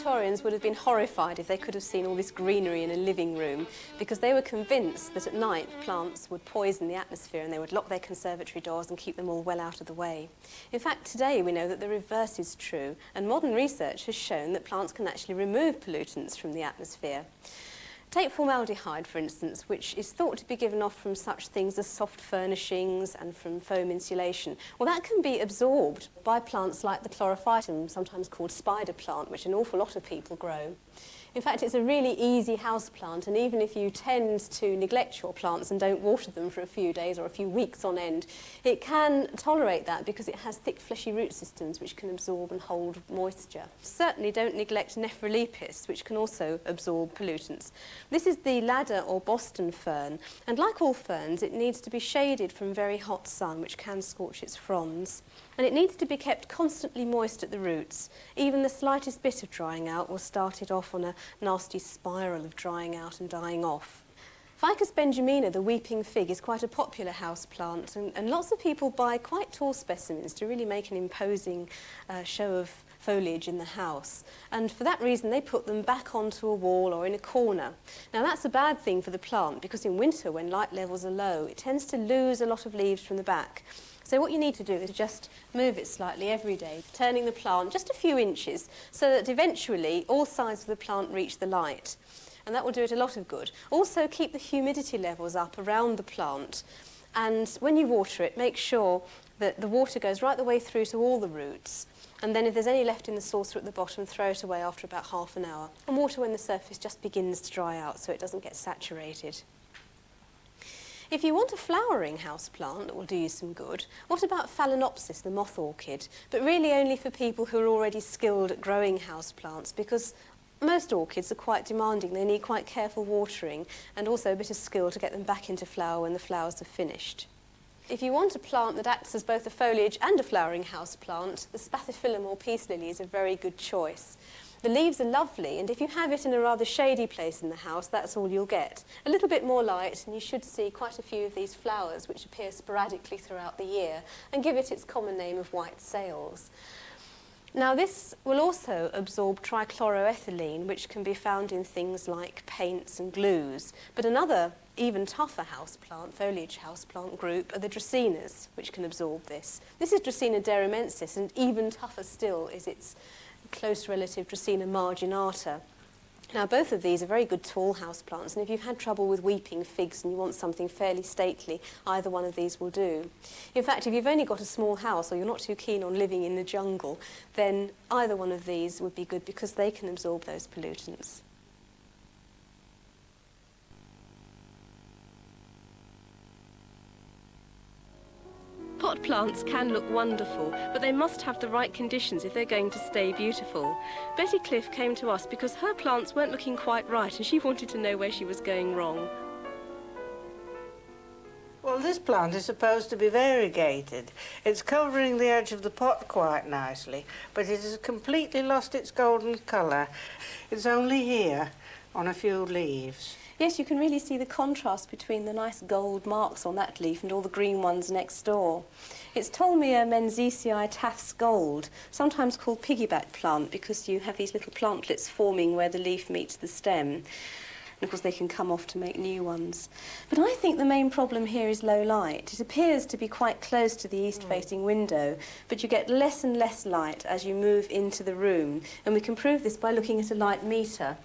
Victorians would have been horrified if they could have seen all this greenery in a living room, because they were convinced that at night plants would poison the atmosphere and they would lock their conservatory doors and keep them all well out of the way. In fact, today we know that the reverse is true, and modern research has shown that plants can actually remove pollutants from the atmosphere. Take formaldehyde, for instance, which is thought to be given off from such things as soft furnishings and from foam insulation. Well, that can be absorbed by plants like the chlorophytum, sometimes called spider plant, which an awful lot of people grow. In fact, it's a really easy house plant, and even if you tend to neglect your plants and don't water them for a few days or a few weeks on end, it can tolerate that because it has thick fleshy root systems which can absorb and hold moisture. Certainly don't neglect Nephrolepis, which can also absorb pollutants. This is the ladder or Boston fern, and like all ferns, it needs to be shaded from very hot sun, which can scorch its fronds. And it needs to be kept constantly moist at the roots. Even the slightest bit of drying out will start it off on a nasty spiral of drying out and dying off. Ficus benjamina, the weeping fig, is quite a popular house plant, and lots of people buy quite tall specimens to really make an imposing show of foliage in the house. And for that reason, they put them back onto a wall or in a corner. Now, that's a bad thing for the plant, because in winter, when light levels are low, it tends to lose a lot of leaves from the back. So what you need to do is just move it slightly every day, turning the plant just a few inches so that eventually all sides of the plant reach the light. And that will do it a lot of good. Also, keep the humidity levels up around the plant. And when you water it, make sure that the water goes right the way through to all the roots. And then if there's any left in the saucer at the bottom, throw it away after about half an hour. And water when the surface just begins to dry out so it doesn't get saturated. If you want a flowering houseplant that will do you some good, what about Phalaenopsis, the moth orchid? But really only for people who are already skilled at growing houseplants, because most orchids are quite demanding. They need quite careful watering and also a bit of skill to get them back into flower when the flowers are finished. If you want a plant that acts as both a foliage and a flowering houseplant, the Spathiphyllum or peace lily is a very good choice. The leaves are lovely, and if you have it in a rather shady place in the house, that's all you'll get. A little bit more light, and you should see quite a few of these flowers, which appear sporadically throughout the year, and give it its common name of white sails. Now, this will also absorb trichloroethylene, which can be found in things like paints and glues. But another, even tougher houseplant, foliage houseplant group, are the Dracaenas, which can absorb this. This is Dracaena derramensis, and even tougher still is its close relative Dracaena marginata. Now, both of these are very good tall houseplants, and if you've had trouble with weeping figs and you want something fairly stately, either one of these will do. In fact, if you've only got a small house or you're not too keen on living in the jungle, then either one of these would be good because they can absorb those pollutants. Pot plants can look wonderful, but they must have the right conditions if they're going to stay beautiful. Betty Cliff came to us because her plants weren't looking quite right and she wanted to know where she was going wrong. Well, this plant is supposed to be variegated. It's covering the edge of the pot quite nicely, but it has completely lost its golden colour. It's only here on a few leaves. Yes, you can really see the contrast between the nice gold marks on that leaf and all the green ones next door. It's Tolmia menziesii Taft's gold, sometimes called piggyback plant because you have these little plantlets forming where the leaf meets the stem. And of course they can come off to make new ones. But I think the main problem here is low light. It appears to be quite close to the east-facing window, but you get less and less light as you move into the room. And we can prove this by looking at a light meter,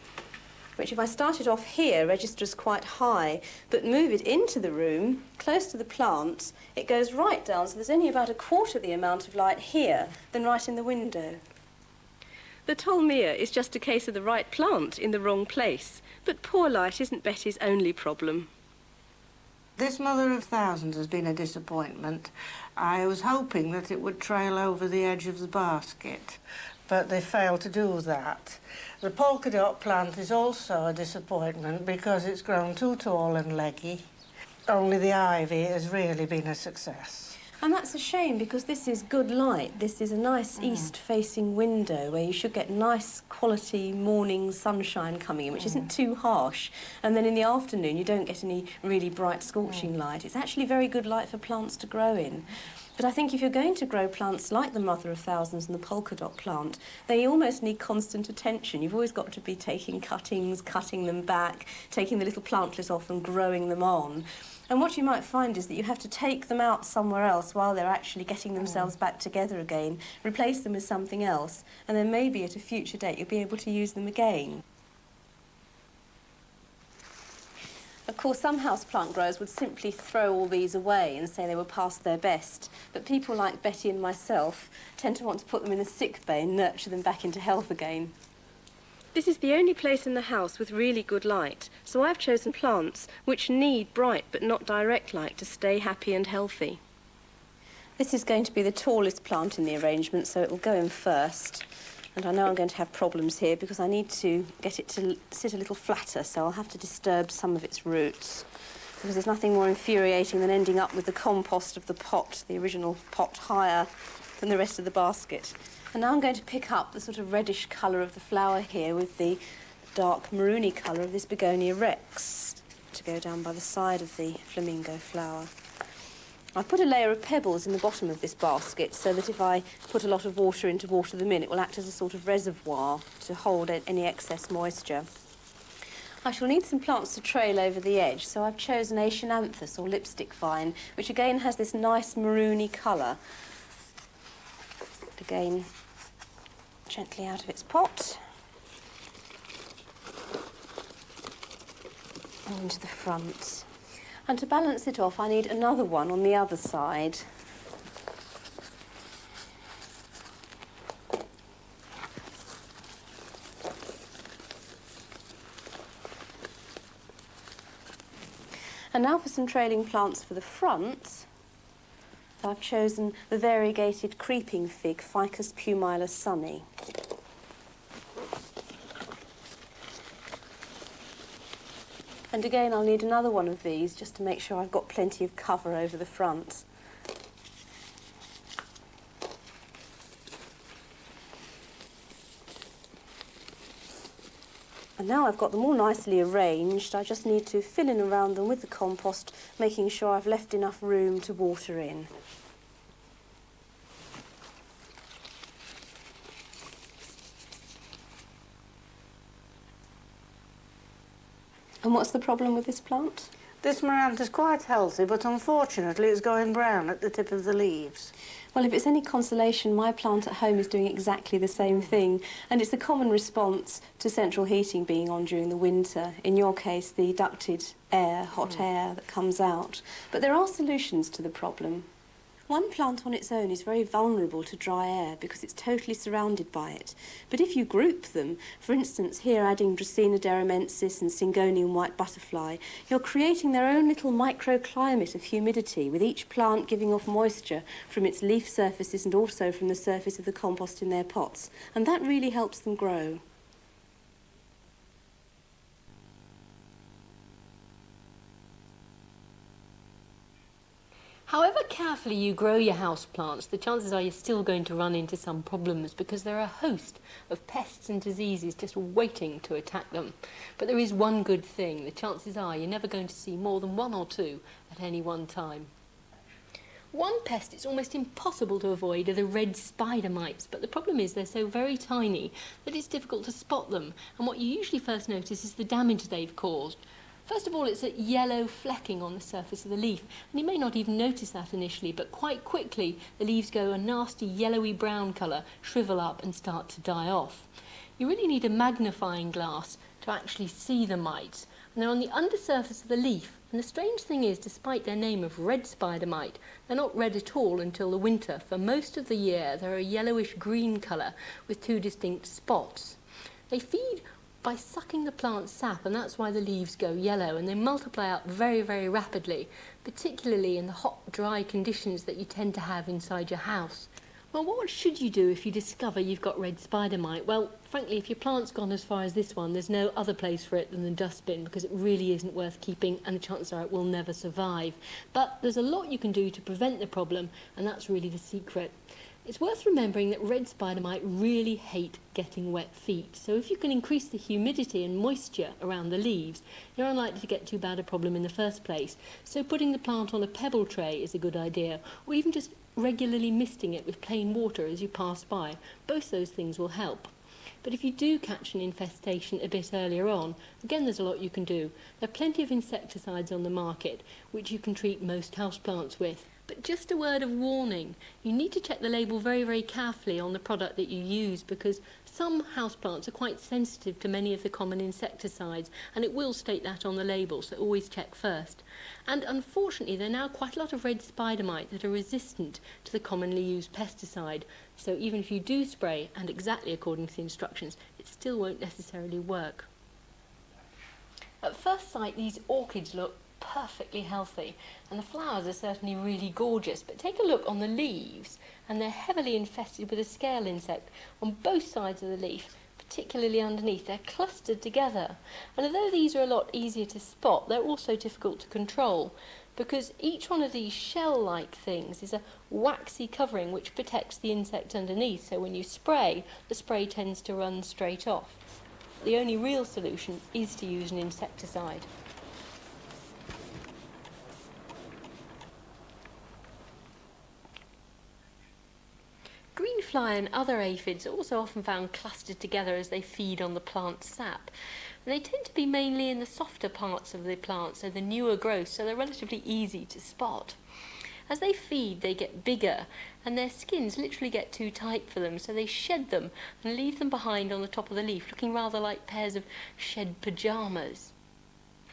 which if I start it off here, registers quite high, but move it into the room, close to the plants, it goes right down, so there's only about a quarter the amount of light here than right in the window. The Tolmia is just a case of the right plant in the wrong place, but poor light isn't Betty's only problem. This mother of thousands has been a disappointment. I was hoping that it would trail over the edge of the basket, but they failed to do that. The polka dot plant is also a disappointment because it's grown too tall and leggy. Only the ivy has really been a success. And that's a shame because this is good light. This is a nice east-facing window where you should get nice quality morning sunshine coming in, which isn't too harsh. And then in the afternoon you don't get any really bright scorching light. It's actually very good light for plants to grow in. But I think if you're going to grow plants like the mother of thousands and the polka dot plant, they almost need constant attention. You've always got to be taking cuttings, cutting them back, taking the little plantlets off and growing them on. And what you might find is that you have to take them out somewhere else while they're actually getting themselves back together again, replace them with something else, and then maybe at a future date you'll be able to use them again. Of course, some houseplant growers would simply throw all these away and say they were past their best. But people like Betty and myself tend to want to put them in the sick bay and nurture them back into health again. This is the only place in the house with really good light, so I've chosen plants which need bright but not direct light to stay happy and healthy. This is going to be the tallest plant in the arrangement, so it will go in first. And I know I'm going to have problems here because I need to get it to sit a little flatter, so I'll have to disturb some of its roots. Because there's nothing more infuriating than ending up with the compost of the pot, the original pot, higher than the rest of the basket. And now I'm going to pick up the sort of reddish colour of the flower here with the dark maroony colour of this Begonia rex to go down by the side of the flamingo flower. I've put a layer of pebbles in the bottom of this basket so that if I put a lot of water in to water them in, it will act as a sort of reservoir to hold any excess moisture. I shall need some plants to trail over the edge, so I've chosen Asiananthus or lipstick vine, which again has this nice maroony colour. Again, gently out of its pot and into the front. And to balance it off, I need another one on the other side. And now for some trailing plants for the front. I've chosen the variegated creeping fig, Ficus pumila sunny. And again, I'll need another one of these just to make sure I've got plenty of cover over the front. And now I've got them all nicely arranged, I just need to fill in around them with the compost, making sure I've left enough room to water in. And what's the problem with this plant? This Maranta's quite healthy, but unfortunately it's going brown at the tip of the leaves. Well, if it's any consolation, my plant at home is doing exactly the same thing, and it's a common response to central heating being on during the winter. In your case, the ducted air, hot air that comes out. But there are solutions to the problem. One plant on its own is very vulnerable to dry air because it's totally surrounded by it. But if you group them, for instance, here adding Dracaena derramensis and Syngonium white butterfly, you're creating their own little microclimate of humidity, with each plant giving off moisture from its leaf surfaces and also from the surface of the compost in their pots. And that really helps them grow. However carefully you grow your houseplants, the chances are you're still going to run into some problems because there are a host of pests and diseases just waiting to attack them. But there is one good thing: the chances are you're never going to see more than one or two at any one time. One pest it's almost impossible to avoid are the red spider mites, but the problem is they're so very tiny that it's difficult to spot them, and what you usually first notice is the damage they've caused. First of all, it's a yellow flecking on the surface of the leaf, and you may not even notice that initially, but quite quickly the leaves go a nasty yellowy brown colour, shrivel up and start to die off. You really need a magnifying glass to actually see the mites, and they're on the undersurface of the leaf. And the strange thing is, despite their name of red spider mite, they're not red at all until the winter. For most of the year they're a yellowish green colour with two distinct spots. They feed by sucking the plant's sap, and that's why the leaves go yellow, and they multiply up very, very rapidly, particularly in the hot, dry conditions that you tend to have inside your house. Well, what should you do if you discover you've got red spider mite? Well, frankly, if your plant's gone as far as this one, there's no other place for it than the dustbin, because it really isn't worth keeping, and the chances are it will never survive. But there's a lot you can do to prevent the problem, and that's really the secret. It's worth remembering that red spider mite really hate getting wet feet, so if you can increase the humidity and moisture around the leaves, you're unlikely to get too bad a problem in the first place. So putting the plant on a pebble tray is a good idea, or even just regularly misting it with plain water as you pass by. Both those things will help. But if you do catch an infestation a bit earlier on, again there's a lot you can do. There are plenty of insecticides on the market which you can treat most houseplants with. But just a word of warning, you need to check the label very, very carefully on the product that you use, because some houseplants are quite sensitive to many of the common insecticides, and it will state that on the label, so always check first. And unfortunately, there are now quite a lot of red spider mite that are resistant to the commonly used pesticide, so even if you do spray, and exactly according to the instructions, it still won't necessarily work. At first sight, these orchids look perfectly healthy, and the flowers are certainly really gorgeous, but take a look on the leaves, and they're heavily infested with a scale insect on both sides of the leaf, particularly underneath. They're clustered together, and although these are a lot easier to spot, they're also difficult to control, because each one of these shell-like things is a waxy covering which protects the insect underneath, so when you spray, the spray tends to run straight off. The only real solution is to use an insecticide. Greenfly and other aphids are also often found clustered together as they feed on the plant's sap. And they tend to be mainly in the softer parts of the plant, so the newer growth, so they're relatively easy to spot. As they feed, they get bigger, and their skins literally get too tight for them, so they shed them and leave them behind on the top of the leaf, looking rather like pairs of shed pyjamas.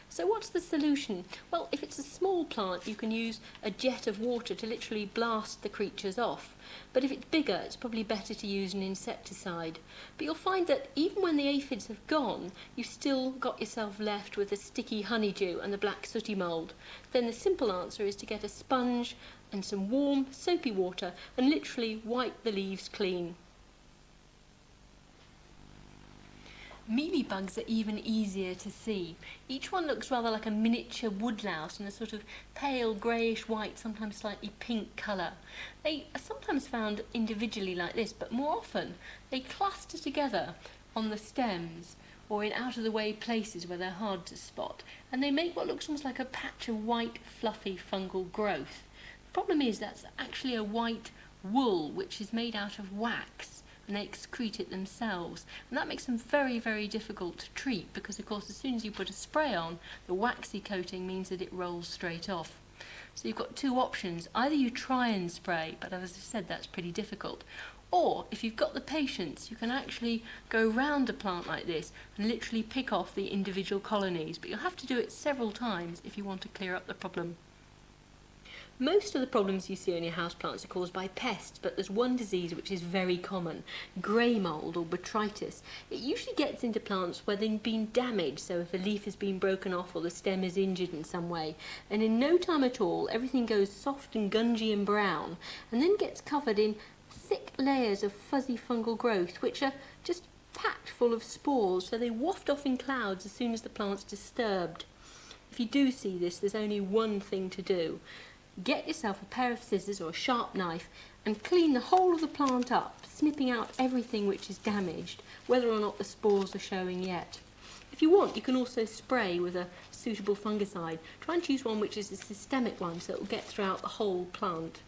So what's the solution? Well, if it's a small plant, you can use a jet of water to literally blast the creatures off. But if it's bigger, it's probably better to use an insecticide. But you'll find that even when the aphids have gone, you've still got yourself left with the sticky honeydew and the black sooty mould. Then the simple answer is to get a sponge and some warm, soapy water and literally wipe the leaves clean. Mealybugs are even easier to see. Each one looks rather like a miniature woodlouse in a sort of pale greyish white, sometimes slightly pink colour. They are sometimes found individually like this, but more often they cluster together on the stems or in out-of-the-way places where they're hard to spot, and they make what looks almost like a patch of white, fluffy fungal growth. The problem is that's actually a white wool which is made out of wax, and they excrete it themselves, and that makes them very, very difficult to treat, because of course as soon as you put a spray on, the waxy coating means that it rolls straight off. So you've got two options: either you try and spray, but as I've said, that's pretty difficult, or if you've got the patience, you can actually go round a plant like this and literally pick off the individual colonies, but you'll have to do it several times if you want to clear up the problem. Most of the problems you see on your houseplants are caused by pests, but there's one disease which is very common, grey mould or botrytis. It usually gets into plants where they've been damaged, so if a leaf has been broken off or the stem is injured in some way, and in no time at all everything goes soft and gungy and brown, and then gets covered in thick layers of fuzzy fungal growth which are just packed full of spores, so they waft off in clouds as soon as the plant's disturbed. If you do see this, there's only one thing to do. Get yourself a pair of scissors or a sharp knife and clean the whole of the plant up, snipping out everything which is damaged, whether or not the spores are showing yet. If you want, you can also spray with a suitable fungicide. Try and choose one which is a systemic one, so it will get throughout the whole plant.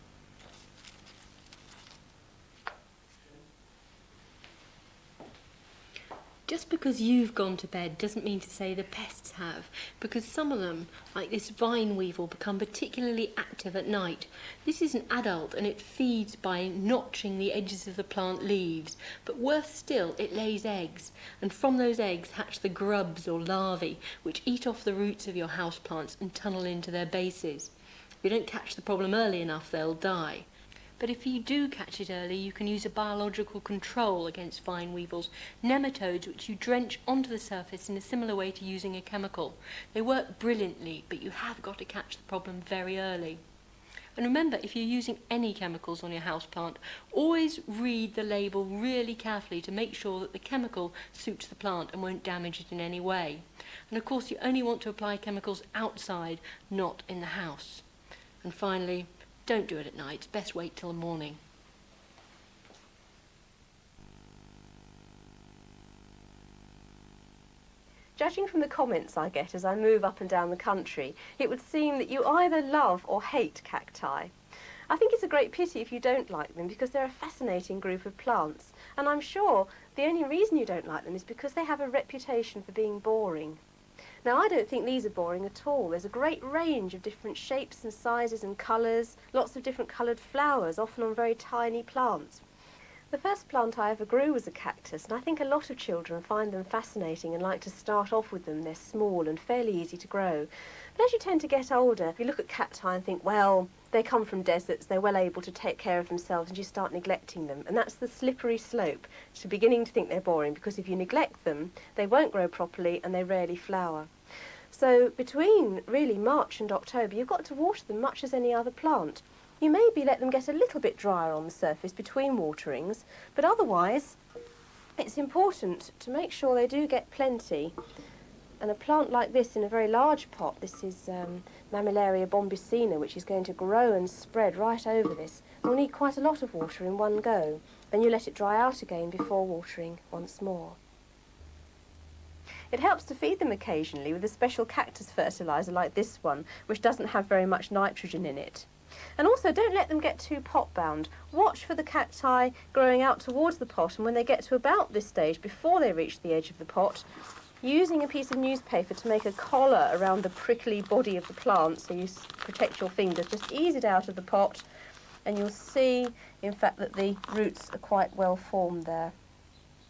Just because you've gone to bed doesn't mean to say the pests have, because some of them, like this vine weevil, become particularly active at night. This is an adult and it feeds by notching the edges of the plant leaves, but worse still, it lays eggs, and from those eggs hatch the grubs or larvae, which eat off the roots of your houseplants and tunnel into their bases. If you don't catch the problem early enough, they'll die. But if you do catch it early, you can use a biological control against vine weevils, nematodes which you drench onto the surface in a similar way to using a chemical. They work brilliantly, but you have got to catch the problem very early. And remember, if you're using any chemicals on your houseplant, always read the label really carefully to make sure that the chemical suits the plant and won't damage it in any way. And of course, you only want to apply chemicals outside, not in the house. And finally, don't do it at night. It's best wait till the morning. Judging from the comments I get as I move up and down the country, it would seem that you either love or hate cacti. I think it's a great pity if you don't like them because they're a fascinating group of plants. And I'm sure the only reason you don't like them is because they have a reputation for being boring. Now, I don't think these are boring at all. There's a great range of different shapes and sizes and colours, lots of different coloured flowers, often on very tiny plants. The first plant I ever grew was a cactus, and I think a lot of children find them fascinating and like to start off with them. They're small and fairly easy to grow. But as you tend to get older, you look at cacti and think, well, they come from deserts, they're well able to take care of themselves, and you start neglecting them. And that's the slippery slope to beginning to think they're boring, because if you neglect them, they won't grow properly and they rarely flower. So between really March and October, you've got to water them much as any other plant. You maybe let them get a little bit drier on the surface between waterings, but otherwise it's important to make sure they do get plenty. And a plant like this in a very large pot, this is Mammillaria bombicina, which is going to grow and spread right over this, will need quite a lot of water in one go. Then you let it dry out again before watering once more. It helps to feed them occasionally with a special cactus fertiliser like this one, which doesn't have very much nitrogen in it. And also, don't let them get too pot-bound. Watch for the cacti growing out towards the pot, and when they get to about this stage, before they reach the edge of the pot, using a piece of newspaper to make a collar around the prickly body of the plant so you protect your fingers. Just ease it out of the pot, and you'll see, in fact, that the roots are quite well formed there.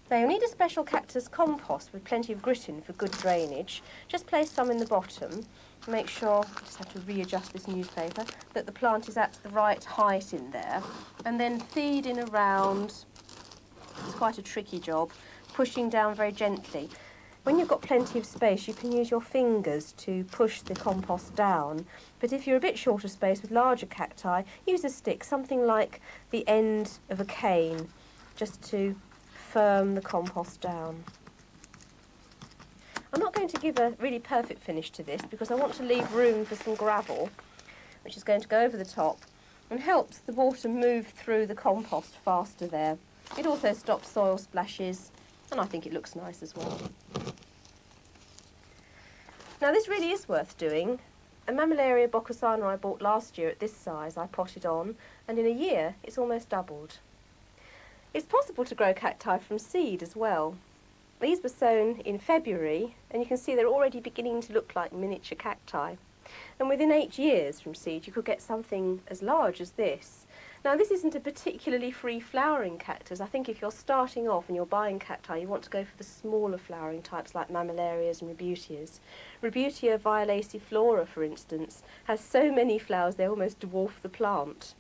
Now, you'll need a special cactus compost with plenty of grit in for good drainage. Just place some in the bottom. Make sure, I just have to readjust this newspaper, that the plant is at the right height in there, and then feed in around. It's quite a tricky job, pushing down very gently. When you've got plenty of space, you can use your fingers to push the compost down, but if you're a bit short of space with larger cacti, use a stick, something like the end of a cane, just to firm the compost down. I'm not going to give a really perfect finish to this because I want to leave room for some gravel, which is going to go over the top and helps the water move through the compost faster there. It also stops soil splashes, and I think it looks nice as well. Now, this really is worth doing. A Mammillaria boccasana I bought last year at this size I potted on, and in a year it's almost doubled. It's possible to grow cacti from seed as well. These were sown in February, and you can see they're already beginning to look like miniature cacti. And within 8 years from seed, you could get something as large as this. Now, this isn't a particularly free-flowering cactus. I think if you're starting off and you're buying cacti, you want to go for the smaller flowering types like Mammillarias and Rebutias. Rebutia violaciflora, for instance, has so many flowers they almost dwarf the plant.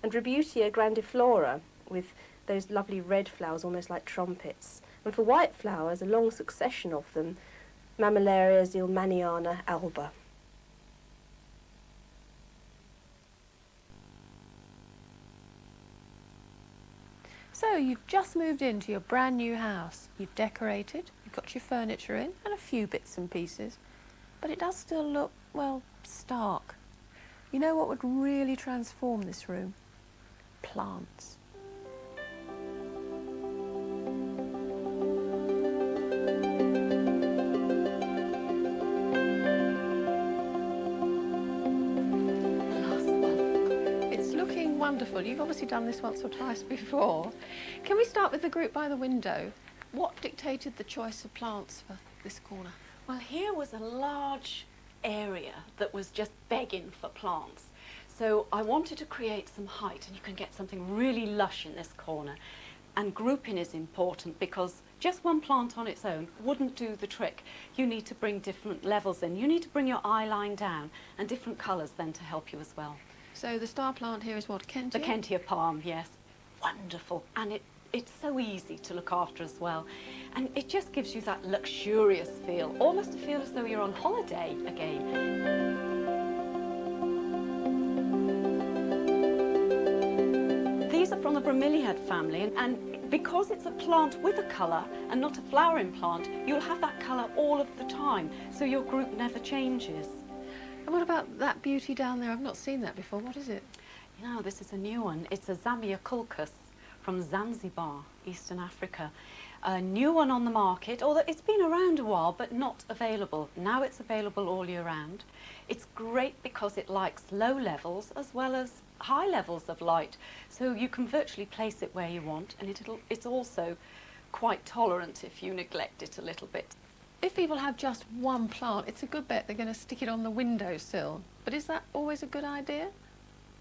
And Rebutia grandiflora, with those lovely red flowers almost like trumpets. And for white flowers, a long succession of them, Mammillaria zilmaniana alba. So you've just moved into your brand new house. You've decorated, you've got your furniture in and a few bits and pieces. But it does still look, well, stark. You know what would really transform this room? Plants. Wonderful. You've obviously done this once or twice before. Can we start with the group by the window? What dictated the choice of plants for this corner? Well, here was a large area that was just begging for plants. So I wanted to create some height, and you can get something really lush in this corner. And grouping is important because just one plant on its own wouldn't do the trick. You need to bring different levels in. You need to bring your eye line down and different colours then to help you as well. So the star plant here is what, Kentia? The Kentia palm, yes. Wonderful. And it's so easy to look after as well. And it just gives you that luxurious feel, almost to feel as though you're on holiday again. These are from the bromeliad family, and because it's a plant with a colour and not a flowering plant, you'll have that colour all of the time, so your group never changes. And what about that beauty down there? I've not seen that before. What is it? You know, this is a new one. It's a Zamia culcus from Zanzibar, Eastern Africa. A new one on the market, although it's been around a while, but not available. Now it's available all year round. It's great because it likes low levels as well as high levels of light, so you can virtually place it where you want, and it's also quite tolerant if you neglect it a little bit. If people have just one plant, it's a good bet they're going to stick it on the windowsill. But is that always a good idea?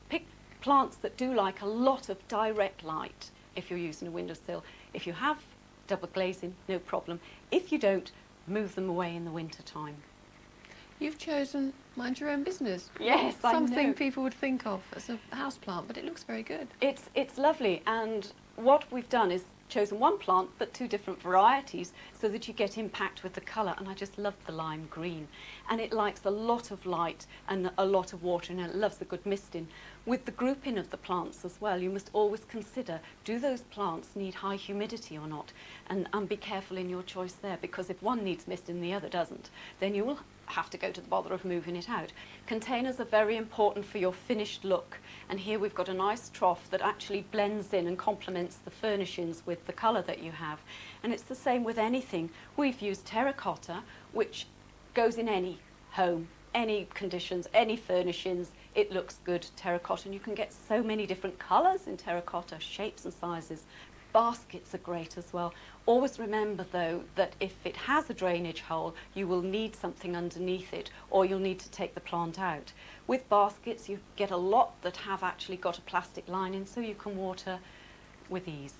Pick plants that do like a lot of direct light if you're using a windowsill. If you have double glazing, no problem. If you don't, move them away in the winter time. You've chosen mind your own business. Yes, I know. Something people would think of as a houseplant, but it looks very good. It's lovely, and what we've done is chosen one plant but two different varieties so that you get impact with the colour, and I just love the lime green, and it likes a lot of light and a lot of water, and it loves a good misting. With the grouping of the plants as well, you must always consider, do those plants need high humidity or not, and be careful in your choice there, because if one needs mist and the other doesn't, then you will have to go to the bother of moving it out. Containers are very important for your finished look, and here we've got a nice trough that actually blends in and complements the furnishings with the colour that you have. And it's the same with anything. We've used terracotta, which goes in any home, any conditions, any furnishings. It looks good, terracotta, and you can get so many different colours in terracotta, shapes and sizes. Baskets are great as well. Always remember though that if it has a drainage hole, you will need something underneath it, or you'll need to take the plant out. With baskets you get a lot that have actually got a plastic lining, so you can water with ease.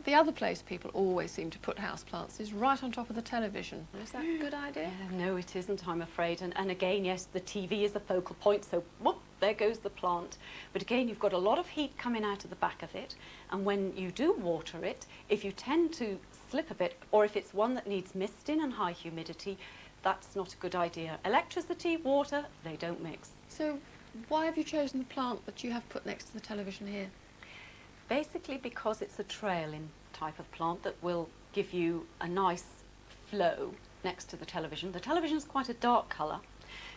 The other place people always seem to put houseplants is right on top of the television. Is that a good idea? No, it isn't, I'm afraid. And again, yes, the TV is the focal point, so whoop, there goes the plant. But again, you've got a lot of heat coming out of the back of it, and when you do water it, if you tend to slip a bit, or if it's one that needs misting and high humidity, that's not a good idea. Electricity, water, they don't mix. So why have you chosen the plant that you have put next to the television here? Basically because it's a trailing type of plant that will give you a nice flow next to the television. The television is quite a dark colour,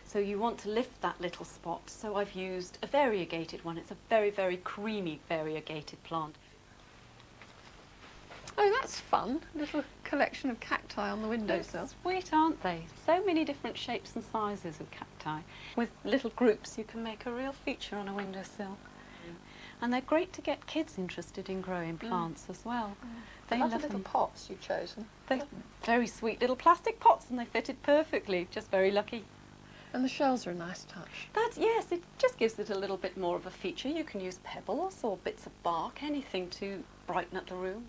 so you want to lift that little spot. So I've used a variegated one. It's a very, very creamy variegated plant. Oh, that's fun. A little collection of cacti on the windowsill. Sweet, aren't they? So many different shapes and sizes of cacti. With little groups, you can make a real feature on a windowsill. And they're great to get kids interested in growing plants as well. They love little them. pots you've chosen. They're very sweet little plastic pots, and they fitted perfectly. Just very lucky. And the shells are a nice touch. Yes, it just gives it a little bit more of a feature. You can use pebbles or bits of bark, anything to brighten up the room.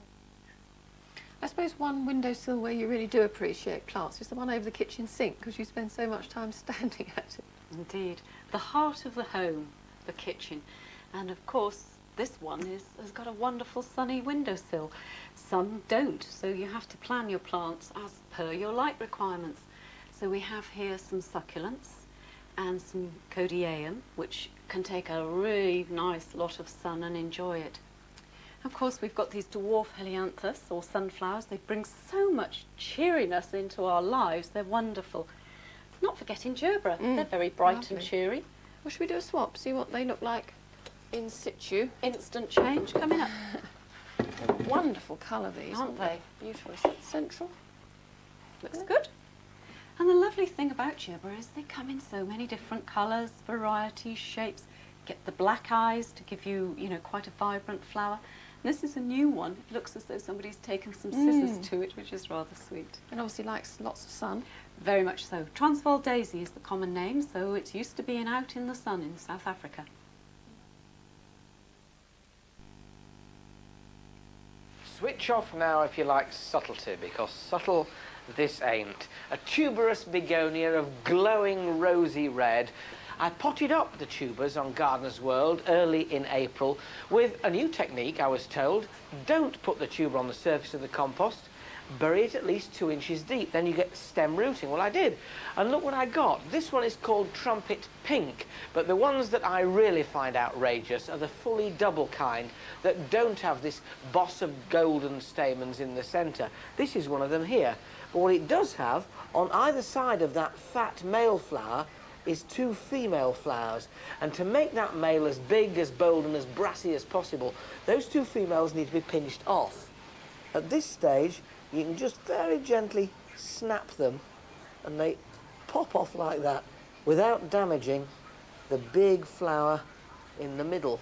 I suppose one windowsill where you really do appreciate plants is the one over the kitchen sink, because you spend so much time standing at it. Indeed. The heart of the home, the kitchen. And of course, this one has got a wonderful sunny windowsill. Some don't, so you have to plan your plants as per your light requirements. So we have here some succulents and some codiaeum, which can take a really nice lot of sun and enjoy it. Of course, we've got these dwarf helianthus, or sunflowers. They bring so much cheeriness into our lives. They're wonderful. Not forgetting gerbera. They're very bright lovely. and cheery. Well, should we do a swap, see what they look like in situ? Instant change coming up. Wonderful colour these, Aren't they? Beautiful. Is that central? Looks good. And the lovely thing about gerbera is they come in so many different colours, varieties, shapes. Get the black eyes to give you, quite a vibrant flower. And this is a new one. It looks as though somebody's taken some scissors to it, which is rather sweet. And obviously likes lots of sun. Very much so. Transvaal daisy is the common name, so it's used to being out in the sun in South Africa. Switch off now if you like subtlety, because subtle this ain't. A tuberous begonia of glowing rosy red. I potted up the tubers on Gardener's World early in April with a new technique, I was told. Don't put the tuber on the surface of the compost. Bury it at least 2 inches deep, then you get stem rooting. Well, I did, and look what I got. This one is called Trumpet Pink, but the ones that I really find outrageous are the fully double kind that don't have this boss of golden stamens in the centre. This is one of them here. But what it does have, on either side of that fat male flower, is 2 female flowers, and to make that male as big, as bold and as brassy as possible, those 2 females need to be pinched off. At this stage you can just very gently snap them and they pop off like that without damaging the big flower in the middle,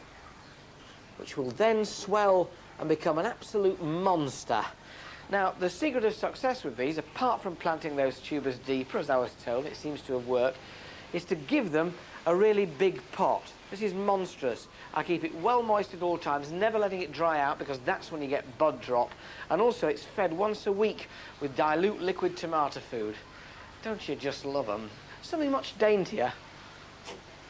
which will then swell and become an absolute monster. Now, the secret of success with these, apart from planting those tubers deeper, as I was told, it seems to have worked, is to give them a really big pot. This is monstrous. I keep it well moist at all times, never letting it dry out, because that's when you get bud drop. And also it's fed once a week with dilute liquid tomato food. Don't you just love them? Something much daintier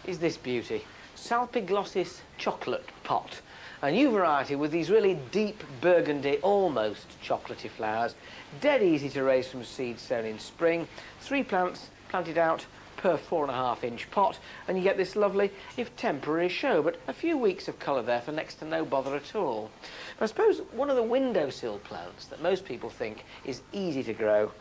is this beauty. Salpiglossis chocolate pot. A new variety with these really deep burgundy, almost chocolatey flowers. Dead easy to raise from seed sown in spring. 3 plants planted out per 4.5-inch pot, and you get this lovely, if temporary, show, but a few weeks of colour there for next to no bother at all. But I suppose one of the windowsill plants that most people think is easy to grow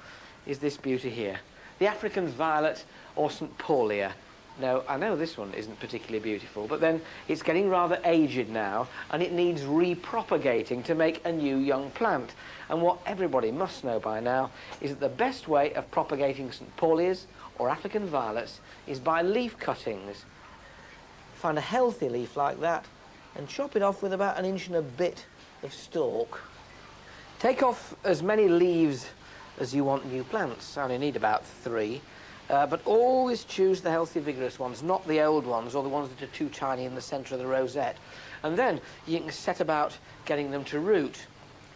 is this beauty here, the African violet or St. Paulia. Now, I know this one isn't particularly beautiful, but then it's getting rather aged now, and it needs repropagating to make a new young plant. And what everybody must know by now is that the best way of propagating St. Paulias or African violets is by leaf cuttings. Find a healthy leaf like that and chop it off with about 1 inch and a bit of stalk. Take off as many leaves as you want new plants. I only need about 3. But always choose the healthy, vigorous ones, not the old ones or the ones that are too tiny in the centre of the rosette. And then you can set about getting them to root.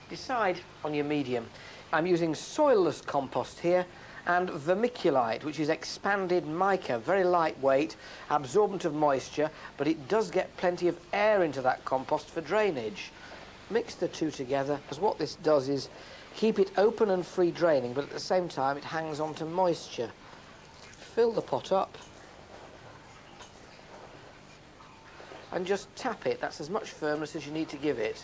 Decide on your medium. I'm using soilless compost here and vermiculite, which is expanded mica, very lightweight, absorbent of moisture, but it does get plenty of air into that compost for drainage. Mix the two together, as what this does is keep it open and free draining, but at the same time it hangs on to moisture. Fill the pot up and just tap it. That's as much firmness as you need to give it.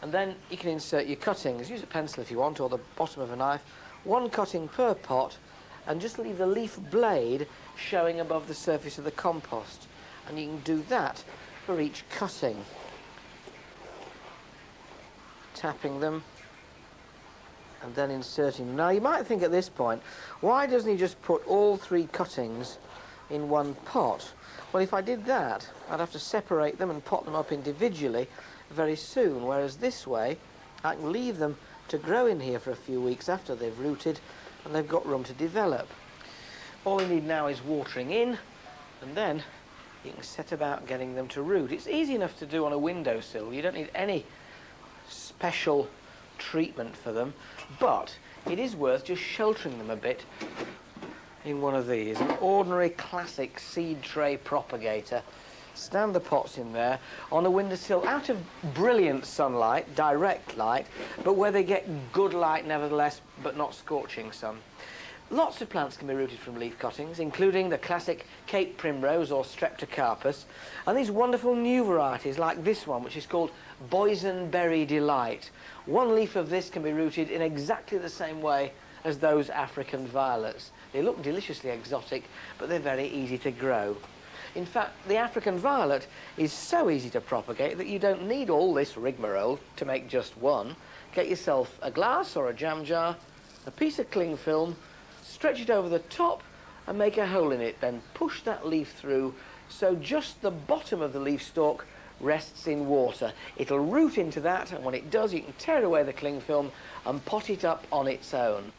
And then you can insert your cuttings. Use a pencil if you want, or the bottom of a knife. 1 cutting per pot, and just leave the leaf blade showing above the surface of the compost. And you can do that for each cutting. Tapping them and then inserting them. Now, you might think at this point, why doesn't he just put all 3 cuttings in one pot? Well, if I did that, I'd have to separate them and pot them up individually very soon, whereas this way, I can leave them to grow in here for a few weeks after they've rooted and they've got room to develop. All we need now is watering in, and then you can set about getting them to root. It's easy enough to do on a windowsill. You don't need any special treatment for them, but it is worth just sheltering them a bit in one of these, an ordinary classic seed tray propagator. Stand the pots in there on a windowsill out of brilliant sunlight, direct light, but where they get good light nevertheless, but not scorching sun. Lots of plants can be rooted from leaf cuttings, including the classic Cape Primrose or Streptocarpus, and these wonderful new varieties like this one, which is called Boysenberry Delight. 1 leaf of this can be rooted in exactly the same way as those African violets. They look deliciously exotic, but they're very easy to grow. In fact, the African violet is so easy to propagate that you don't need all this rigmarole to make just one. Get yourself a glass or a jam jar, a piece of cling film, stretch it over the top and make a hole in it, then push that leaf through so just the bottom of the leaf stalk rests in water. It'll root into that, and when it does, you can tear away the cling film and pot it up on its own.